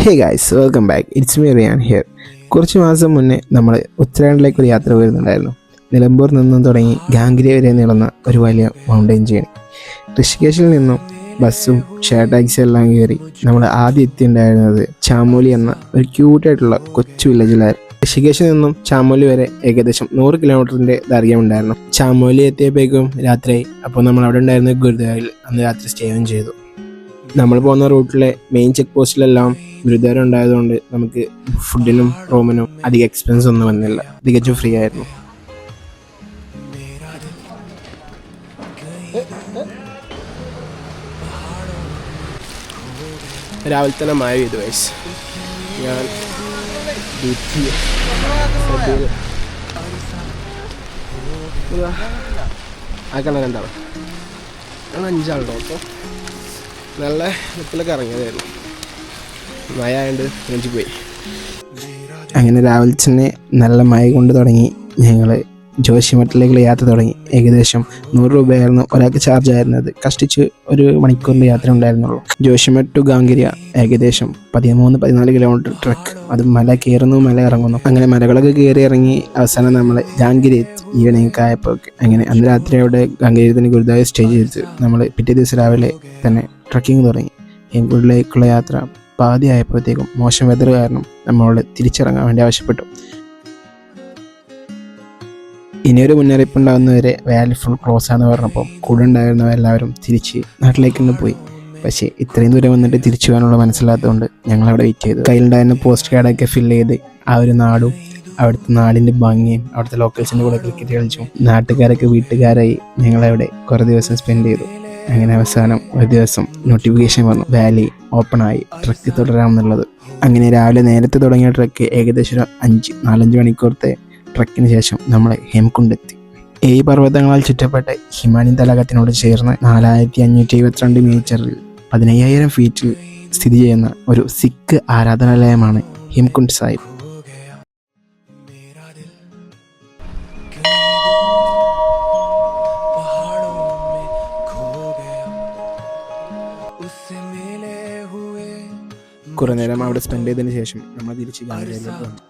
Hey guys, welcome back. It's me Riyan here. കുറച്ച് മാസം മുന്നേ നമ്മൾ ഉത്തരാഖണ്ഡിലേക്ക് ഒരു യാത്ര വരുന്നുണ്ടായിരുന്നു. നിലമ്പൂർ നിന്നും തുടങ്ങി ഗാംഗ്രി വരെ നീളുന്ന ഒരു വലിയ മൗണ്ടൈൻ ജേണി. ഋഷികേശിൽ നിന്നും ബസ്സും ഷെയർ ടാക്സി എല്ലാം കയറി നമ്മൾ ആദ്യം എത്തിയിട്ടുണ്ടായിരുന്നത് ചാമോലി എന്ന ഒരു ക്യൂട്ടായിട്ടുള്ള കൊച്ചു വില്ലേജിലായിരുന്നു. ഋഷികേശിൽ നിന്നും ചാമോലി വരെ ഏകദേശം 100 കിലോമീറ്ററിൻ്റെ ദൈർഘ്യമുണ്ടായിരുന്നു. ചാമോലി എത്തിയപ്പോഴേക്കും രാത്രിയായി. അപ്പോൾ നമ്മൾ അവിടെ ഉണ്ടായിരുന്ന ഗുരുദ്വാരയിൽ അന്ന് രാത്രി സ്റ്റേയും ചെയ്തു. നമ്മൾ പോകുന്ന റൂട്ടിലെ മെയിൻ ചെക്ക് പോസ്റ്റിലെല്ലാം ഗുരുദ്വാര ഉണ്ടായതുകൊണ്ട് നമുക്ക് ഫുഡിനും റൂമിനും അധികം എക്സ്പെൻസ് ഒന്നും വന്നില്ല. തികച്ചും ഫ്രീ ആയിരുന്നു. രാവിലെ തന്നെ മഴ പെയ്തു വയസ്സ്. ഞാൻ ആ കിണറുണ്ടാവും. ഞങ്ങൾ 5 ആളുണ്ടോ? അപ്പോൾ നല്ല ലുക്കിലൊക്കെ ഇറങ്ങിയതായിരുന്നു. മഴ ആയതുകൊണ്ട് നെഞ്ചു പോയി. അങ്ങനെ രാവിലെ തന്നെ നല്ല മഴ കൊണ്ട് തുടങ്ങി ഞങ്ങൾ ജോഷിമഠിലേക്കുള്ള യാത്ര തുടങ്ങി. ഏകദേശം 100 രൂപയായിരുന്നു ഒരാൾക്ക് ചാർജ് ആയിരുന്നത്. കഷ്ടിച്ച് 1 മണിക്കൂറിൻ്റെ യാത്ര ഉണ്ടായിരുന്നുള്ളൂ. ജോഷിമഠ് ടു ഗാംഗ്രിയ ഏകദേശം 13-14 കിലോമീറ്റർ ട്രക്ക്. അത് മല കയറുന്നു, മല ഇറങ്ങുന്നു. അങ്ങനെ മലകളൊക്കെ കയറി ഇറങ്ങി അവസാനം നമ്മൾ ഗാംഗ്രി ഈവനിങ് ആയപ്പോൾ അങ്ങനെ അന്ന് രാത്രി അവിടെ ഗാംഗ്രി തന്നെ ഗുരുദ്വാര സ്റ്റേ ചെയ്ത് നമ്മൾ പിറ്റേ ദിവസം രാവിലെ തന്നെ ട്രക്കിങ് തുടങ്ങി. ഹേംകുണ്ടിലേക്കുള്ള യാത്ര പാതി ആയപ്പോഴത്തേക്കും മോശം വെതർ കാരണം നമ്മളോട് തിരിച്ചിറങ്ങാൻ വേണ്ടി ആവശ്യപ്പെട്ടു. ഇനിയൊരു മുന്നറിയിപ്പ് ഉണ്ടാകുന്നവരെ വാലി ഫുൾ ക്ലോസ് ആണെന്ന് പറഞ്ഞപ്പോൾ കൂടെ ഉണ്ടായിരുന്നവരെല്ലാവരും തിരിച്ച് നാട്ടിലേക്ക് തന്നെ പോയി. പക്ഷേ ഇത്രയും ദൂരം വന്നിട്ട് തിരിച്ചു പോകാനുള്ള മനസ്സിലാത്തതുകൊണ്ട് ഞങ്ങളവിടെ വെയിറ്റ് ചെയ്തു. കയ്യിലുണ്ടായിരുന്ന പോസ്റ്റ് കാർഡൊക്കെ ഫില്ല് ചെയ്ത് ആ ഒരു നാടും അവിടുത്തെ നാടിൻ്റെ ഭംഗിയും അവിടുത്തെ ലോക്കൽസിൻ്റെ കൂടെ ക്രിക്കറ്റ് കളിച്ചും നാട്ടുകാരൊക്കെ വീട്ടുകാരായി ഞങ്ങളവിടെ കുറേ ദിവസം സ്പെൻഡ് ചെയ്തു. അങ്ങനെ അവസാനം ഒരു ദിവസം നോട്ടിഫിക്കേഷൻ വന്നു, വാലി ഓപ്പണായി, ട്രക്ക് തുടരാമെന്നുള്ളത്. അങ്ങനെ രാവിലെ നേരത്തെ തുടങ്ങിയ ട്രക്ക് ഏകദേശം 4-5 മണിക്കൂറത്തെ ട്രക്കിന് ശേഷം നമ്മൾ ഹേംകുണ്ടെത്തി. 7 പർവ്വതങ്ങളാൽ ചുറ്റപ്പെട്ട ഹിമാനി തടാകത്തിനോട് ചേർന്ന് 4572 മീറ്ററിൽ 15000 ഫീറ്റിൽ സ്ഥിതി ചെയ്യുന്ന ഒരു സിഖ് ആരാധനാലയമാണ് ഹേംകുണ്ട് സാഹിബ്. കുറേ നേരം അവിടെ സ്പെൻഡ് ചെയ്തതിന് ശേഷം നമ്മൾ തിരിച്ച് ഗാംഗ്രിയിലേക്ക് വന്നു.